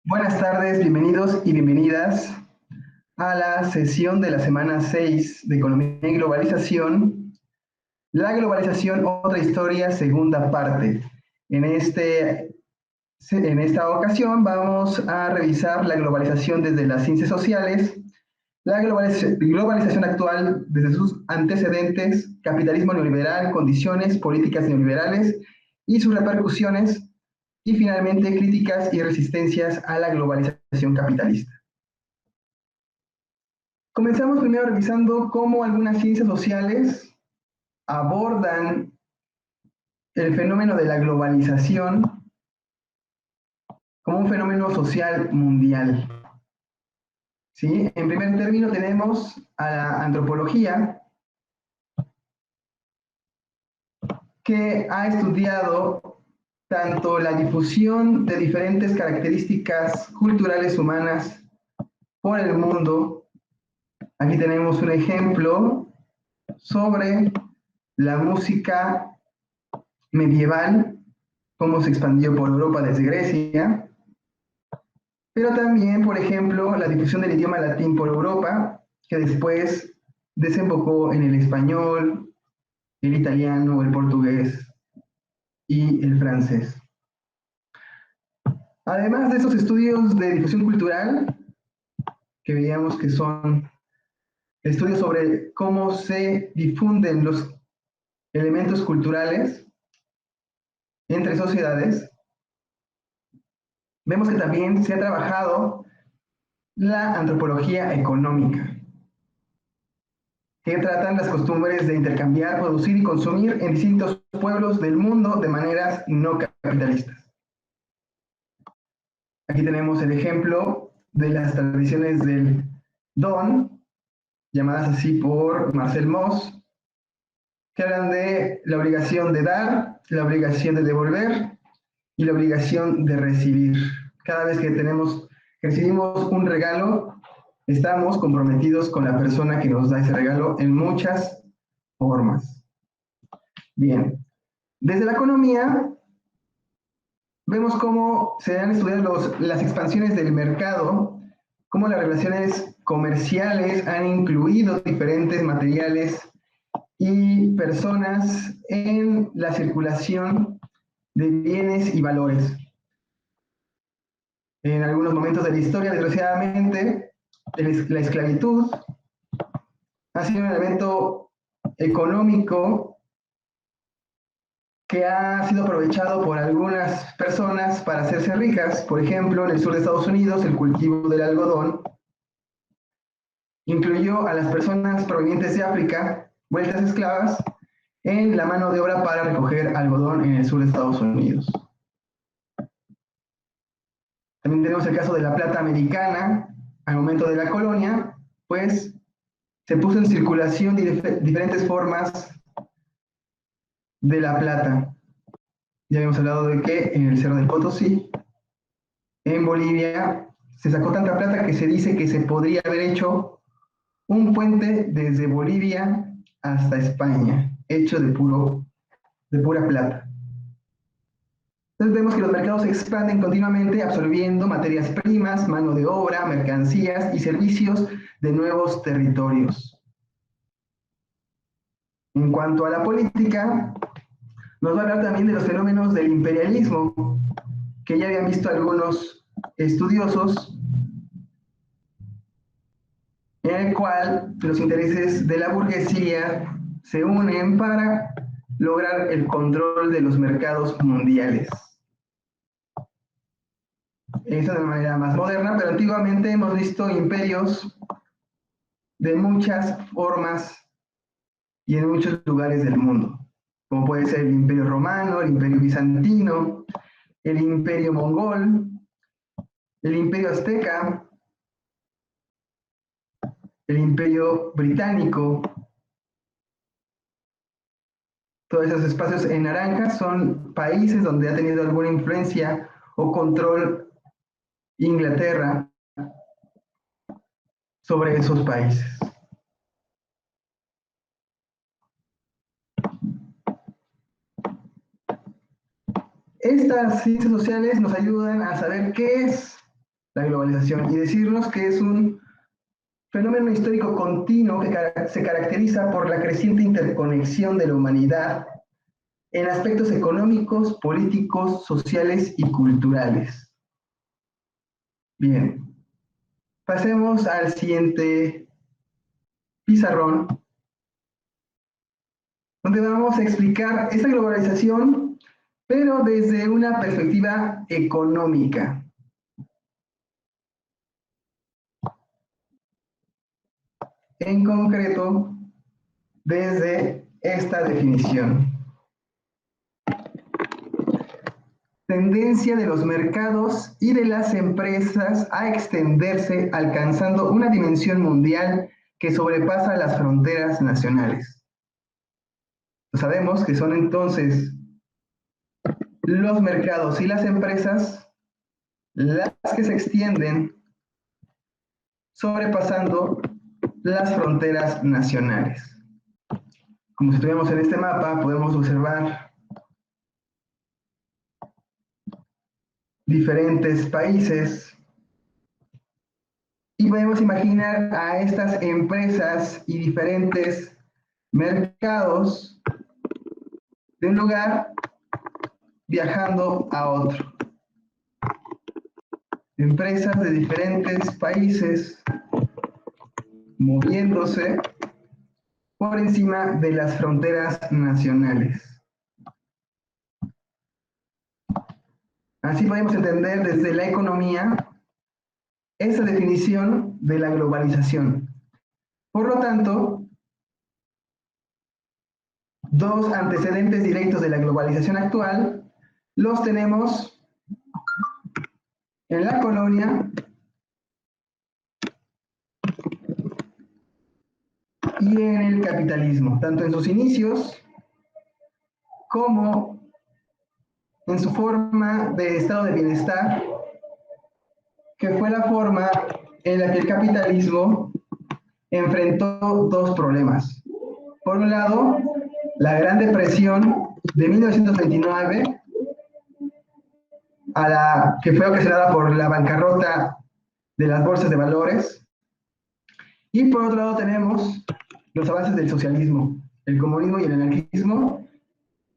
Buenas tardes, bienvenidos y bienvenidas a la sesión de la semana 6 de Economía y Globalización. La globalización, otra historia, segunda parte. En esta ocasión vamos a revisar la globalización desde las ciencias sociales, la globalización actual desde sus antecedentes, capitalismo neoliberal, condiciones políticas neoliberales y sus repercusiones, y finalmente críticas y resistencias a la globalización capitalista. Comenzamos primero revisando cómo algunas ciencias sociales abordan el fenómeno de la globalización como un fenómeno social mundial. ¿Sí? En primer término tenemos a la antropología, que ha estudiado tanto la difusión de diferentes características culturales humanas por el mundo. Aquí tenemos un ejemplo sobre la música medieval, cómo se expandió por Europa desde Grecia, pero también, por ejemplo, la difusión del idioma latín por Europa, que después desembocó en el español, el italiano, el portugués y el francés. Además de esos estudios de difusión cultural, que veíamos que son estudios sobre cómo se difunden los elementos culturales entre sociedades, vemos que también se ha trabajado la antropología económica, que tratan las costumbres de intercambiar, producir y consumir en distintos pueblos del mundo de maneras no capitalistas. Aquí tenemos el ejemplo de las tradiciones del Don, llamadas así por Marcel Mauss, que hablan de la obligación de dar, la obligación de devolver y la obligación de recibir. Cada vez que recibimos un regalo, estamos comprometidos con la persona que nos da ese regalo en muchas formas. Bien, desde la economía vemos cómo se han estudiado las expansiones del mercado, cómo las relaciones comerciales han incluido diferentes materiales y personas en la circulación de bienes y valores. En algunos momentos de la historia, desgraciadamente, la esclavitud ha sido un elemento económico que ha sido aprovechado por algunas personas para hacerse ricas. Por ejemplo, en el sur de Estados Unidos, el cultivo del algodón incluyó a las personas provenientes de África, vueltas esclavas, en la mano de obra para recoger algodón en el sur de Estados Unidos. También tenemos el caso de la plata americana. Al momento de la colonia, pues se puso en circulación diferentes formas de la plata. Ya habíamos hablado de que en el Cerro del Potosí, en Bolivia, se sacó tanta plata que se dice que se podría haber hecho un puente desde Bolivia hasta España, hecho de pura plata. Entonces vemos que los mercados se expanden continuamente absorbiendo materias primas, mano de obra, mercancías y servicios de nuevos territorios. En cuanto a la política, nos va a hablar también de los fenómenos del imperialismo, que ya habían visto algunos estudiosos, en el cual los intereses de la burguesía se unen para lograr el control de los mercados mundiales. Eso de manera más moderna, pero antiguamente hemos visto imperios de muchas formas y en muchos lugares del mundo, como puede ser el Imperio Romano, el Imperio Bizantino, el Imperio Mongol, el Imperio Azteca, el Imperio Británico. Todos esos espacios en naranja son países donde ha tenido alguna influencia o control Inglaterra sobre esos países. Estas ciencias sociales nos ayudan a saber qué es la globalización y decirnos que es un fenómeno histórico continuo que se caracteriza por la creciente interconexión de la humanidad en aspectos económicos, políticos, sociales y culturales. Bien, pasemos al siguiente pizarrón, donde vamos a explicar esta globalización, pero desde una perspectiva económica. En concreto, desde esta definición. Tendencia de los mercados y de las empresas a extenderse alcanzando una dimensión mundial que sobrepasa las fronteras nacionales. Sabemos que son entonces los mercados y las empresas las que se extienden sobrepasando las fronteras nacionales. Como si estuviéramos en este mapa, podemos observar diferentes países y podemos imaginar a estas empresas y diferentes mercados de un lugar viajando a otro. Empresas de diferentes países moviéndose por encima de las fronteras nacionales. Así podemos entender desde la economía esa definición de la globalización. Por lo tanto, dos antecedentes directos de la globalización actual los tenemos en la colonia y en el capitalismo, tanto en sus inicios como en su forma de estado de bienestar, que fue la forma en la que el capitalismo enfrentó dos problemas. Por un lado, la Gran Depresión de 1929, que fue ocasionada por la bancarrota de las bolsas de valores, y por otro lado tenemos los avances del socialismo, el comunismo y el anarquismo,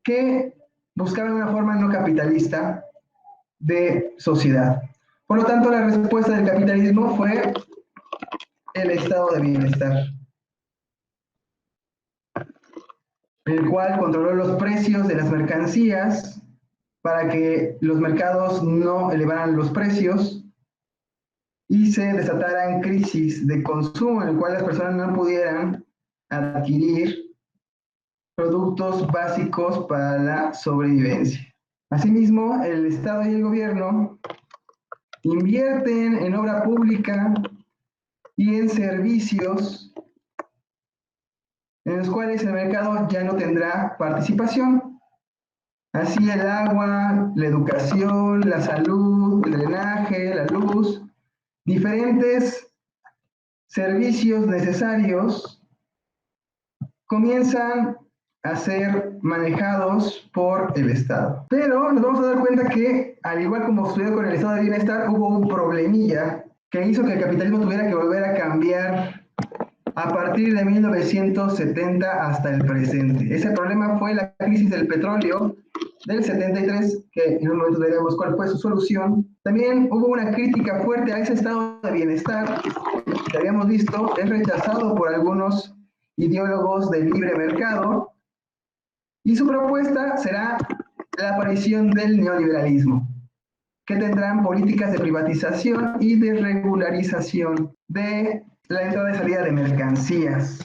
que buscaban una forma no capitalista de sociedad. Por lo tanto, la respuesta del capitalismo fue el estado de bienestar, el cual controló los precios de las mercancías para que los mercados no elevaran los precios y se desataran crisis de consumo en el cual las personas no pudieran adquirir productos básicos para la sobrevivencia. Asimismo, el Estado y el gobierno invierten en obra pública y en servicios en los cuales el mercado ya no tendrá participación. Así el agua, la educación, la salud, el drenaje, la luz, diferentes servicios necesarios comienzan a ser manejados por el Estado. Pero nos vamos a dar cuenta que, al igual como sucedió con el estado de bienestar, hubo un problemilla que hizo que el capitalismo tuviera que volver a cambiar a partir de 1970 hasta el presente. Ese problema fue la crisis del petróleo del 73, que en un momento veremos cuál fue su solución. También hubo una crítica fuerte a ese estado de bienestar que habíamos visto, es rechazado por algunos ideólogos del libre mercado, y su propuesta será la aparición del neoliberalismo, que tendrán políticas de privatización y de regularización de la entrada y salida de mercancías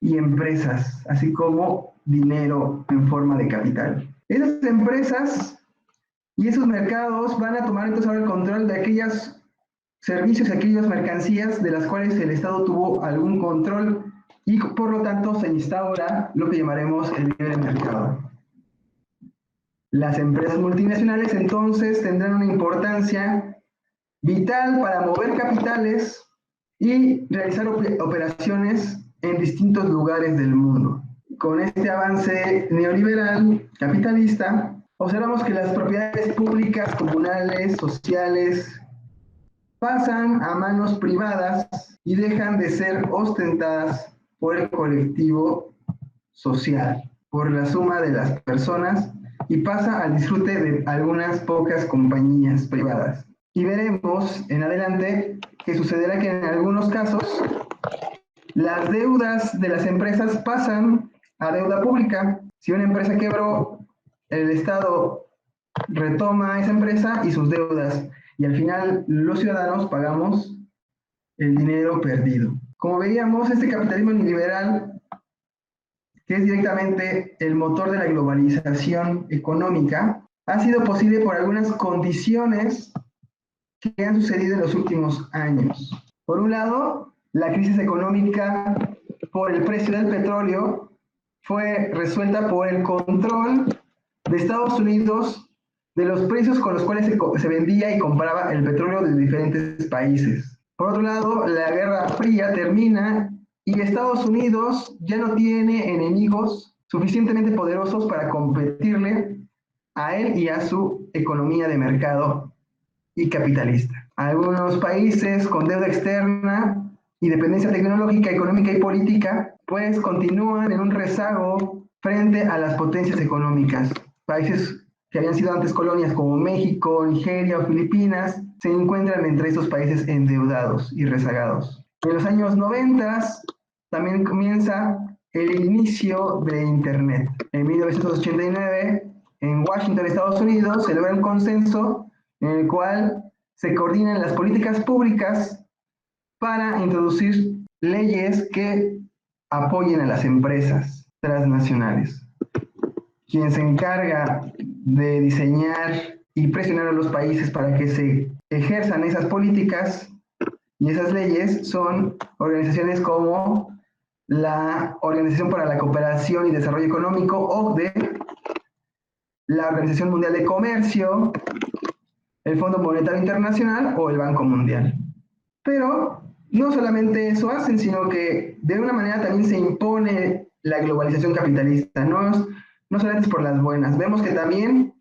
y empresas, así como dinero en forma de capital. Esas empresas y esos mercados van a tomar entonces ahora el control de aquellos servicios y aquellas mercancías de las cuales el Estado tuvo algún control y por lo tanto se instaura lo que llamaremos el libre mercado. Las empresas multinacionales entonces tendrán una importancia vital para mover capitales y realizar operaciones en distintos lugares del mundo. Con este avance neoliberal capitalista, observamos que las propiedades públicas, comunales, sociales pasan a manos privadas y dejan de ser ostentadas por el colectivo social, por la suma de las personas, y pasa al disfrute de algunas pocas compañías privadas. Y veremos en adelante que sucederá que en algunos casos las deudas de las empresas pasan a deuda pública. Si una empresa quebró, el Estado retoma esa empresa y sus deudas, y al final los ciudadanos pagamos el dinero perdido. Como veíamos, este capitalismo neoliberal, que es directamente el motor de la globalización económica, ha sido posible por algunas condiciones que han sucedido en los últimos años. Por un lado, la crisis económica por el precio del petróleo fue resuelta por el control de Estados Unidos de los precios con los cuales se vendía y compraba el petróleo de diferentes países. Por otro lado, la Guerra Fría termina y Estados Unidos ya no tiene enemigos suficientemente poderosos para competirle a él y a su economía de mercado y capitalista. Algunos países con deuda externa y dependencia tecnológica, económica y política, pues continúan en un rezago frente a las potencias económicas. Países que habían sido antes colonias como México, Nigeria o Filipinas, se encuentran entre estos países endeudados y rezagados. En los años 90 también comienza el inicio de Internet. En 1989, en Washington, Estados Unidos, se logra un consenso en el cual se coordinan las políticas públicas para introducir leyes que apoyen a las empresas transnacionales. Quien se encarga de diseñar y presionar a los países para que se ejerzan esas políticas y esas leyes son organizaciones como la Organización para la Cooperación y Desarrollo Económico, OCDE, la Organización Mundial de Comercio, el Fondo Monetario Internacional o el Banco Mundial. Pero no solamente eso hacen, sino que de una manera también se impone la globalización capitalista. No solamente por las buenas. Vemos que también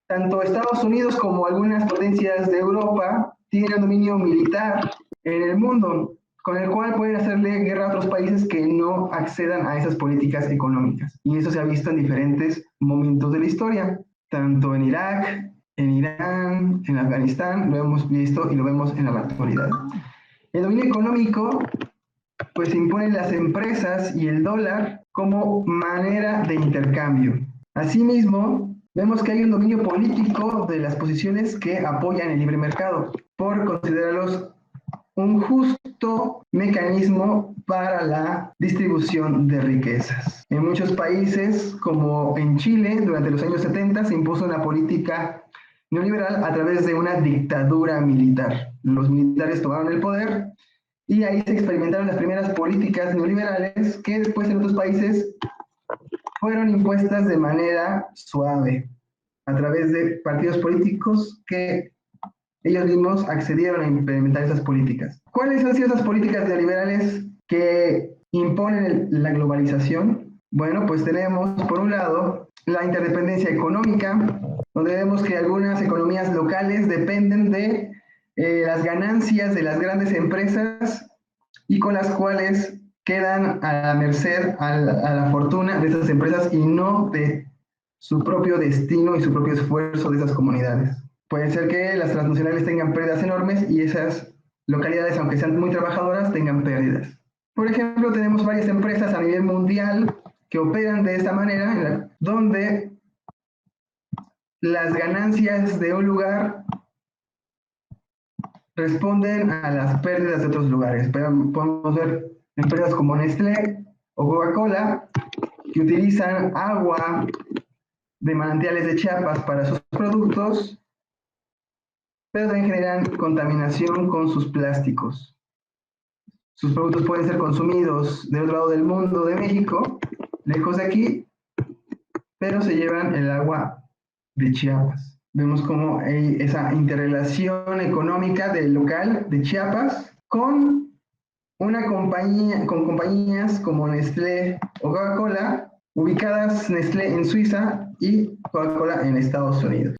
tanto Estados Unidos como algunas potencias de Europa tienen dominio militar en el mundo, con el cual pueden hacerle guerra a otros países que no accedan a esas políticas económicas. Y eso se ha visto en diferentes momentos de la historia, tanto en Irak, en Irán, en Afganistán, lo hemos visto y lo vemos en la actualidad. El dominio económico pues impone las empresas y el dólar como manera de intercambio. Asimismo, vemos que hay un dominio político de las posiciones que apoyan el libre mercado, por considerarlos un justo mecanismo para la distribución de riquezas. En muchos países, como en Chile, durante los años 70 se impuso una política neoliberal a través de una dictadura militar. Los militares tomaron el poder y ahí se experimentaron las primeras políticas neoliberales que después en otros países fueron impuestas de manera suave a través de partidos políticos que ellos mismos accedieron a implementar esas políticas. ¿Cuáles han sido esas políticas neoliberales que imponen la globalización? Bueno, pues tenemos por un lado la interdependencia económica, donde vemos que algunas economías locales dependen de las ganancias de las grandes empresas y con las cuales quedan a la merced, a la fortuna de esas empresas y no de su propio destino y su propio esfuerzo de esas comunidades. Puede ser que las transnacionales tengan pérdidas enormes y esas localidades, aunque sean muy trabajadoras, tengan pérdidas. Por ejemplo, tenemos varias empresas a nivel mundial que operan de esta manera, donde las ganancias de un lugar responden a las pérdidas de otros lugares. Podemos ver empresas como Nestlé o Coca-Cola que utilizan agua de manantiales de Chiapas para sus productos, pero también generan contaminación con sus plásticos. Sus productos pueden ser consumidos del otro lado del mundo, de México, lejos de aquí, pero se llevan el agua de Chiapas. Vemos cómo hay esa interrelación económica del local de Chiapas con compañías como Nestlé o Coca-Cola, ubicadas Nestlé en Suiza y Coca-Cola en Estados Unidos.